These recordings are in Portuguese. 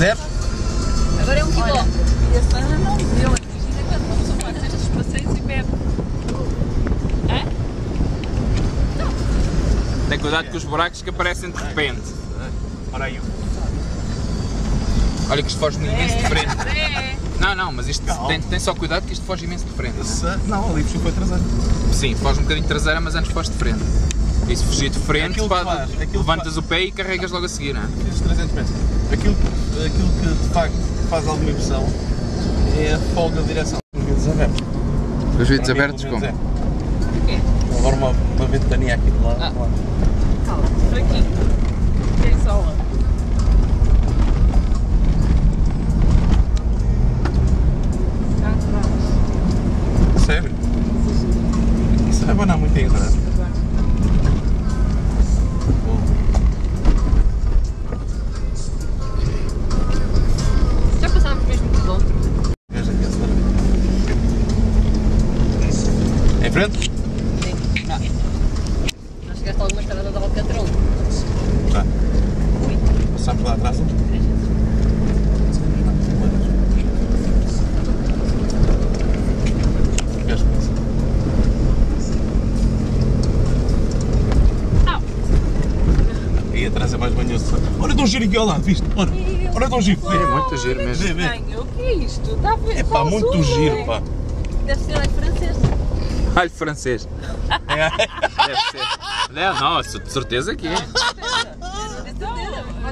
Zero? Agora é um quilô. E a Sandra não bebeu. Imagina quando uma pessoa faz estes passeios e bebe. Hã? Tem cuidado com os buracos que aparecem de repente. Ora aí. Olha que isto foge imenso de frente. É. Não, mas isto tem só cuidado que isto foge imenso de frente. Não, ali puxou para traseiro. Sim, foge um bocadinho traseira, mas antes foge de frente. E se fugir de frente, Aquilo que faz, levantas o pé e carregas logo a seguir, não é? Esses 300 metros. Aquilo que de facto faz alguma impressão é a folga de direção. Os vidros abertos. Os vidros Para mim, abertos pelo como? menos é. Agora uma ventania aqui de lado. Calma, fraquinho. Tem sola. Cá atrás. Sério? Isso vai abanar muito aí atrás. Já passámos mesmo por outro. Veja aqui, acelerar. Em frente? Sim. Já chegaste a alguma estrada de Alcatrão? Já. Passamos lá atrás. Aí atrás é mais banhoso. Olha, tão giro aqui ao lado, viste? Olha, tão giro. É muito giro mesmo. Vê, vê. Estranho. O que é isto? Está a ver? É pá, muito giro, pá. Deve ser alho francês. Alho francês. Deve ser. Não, de certeza que é.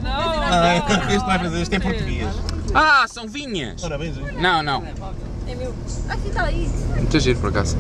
Não, este não é francês, este é português. Ah, são vinhas. Ora bem, gente. Não. É meu. Ah, que está aí. Muito giro por acaso.